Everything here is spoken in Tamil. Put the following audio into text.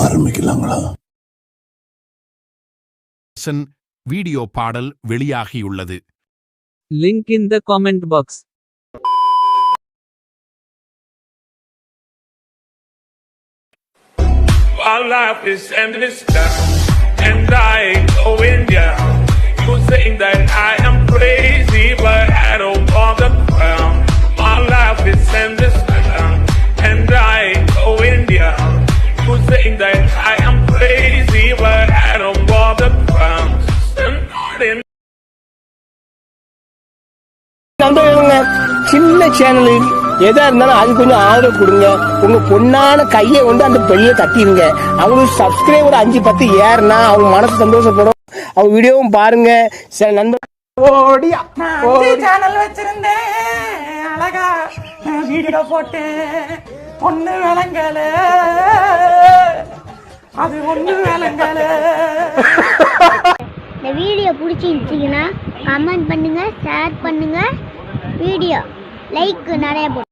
ஆரம்பிக்கலாங்களா? வீடியோ பாடல் வெளியாகியுள்ளது. Link in the comment box. Our life is endless down, and I ain't going down. You saying that I am crazy, but I don't want the crown. My life is endless down, and I ain't going down. You saying that I am crazy, but I don't want the crown. சின்ன சேனலு எதா இருந்தாலும் அது கொஞ்சம் ஆதரவு கொடுங்க. உங்க பொண்ணான கையை வந்து அந்த பெரிய தட்டிடுங்க. அவங்களுக்கு சப்ஸ்கிரைபர் 5-10 ஏறுனா அவங்க மனசு சந்தோஷப்படும். அவங்க வீடியோவும் பாருங்க. சில நண்பர் ஓடியா சேனல் வச்சிருந்தேன், அழகா வீடியோ போட்டு ஒண்ணு விளங்கல, அது ஒண்ணு விளங்கல. இந்த வீடியோ பிடிச்சிருந்துச்சிங்கன்னா கமெண்ட் பண்ணுங்க, ஷேர் பண்ணுங்க, வீடியோ லைக் நிறைய போடுங்க.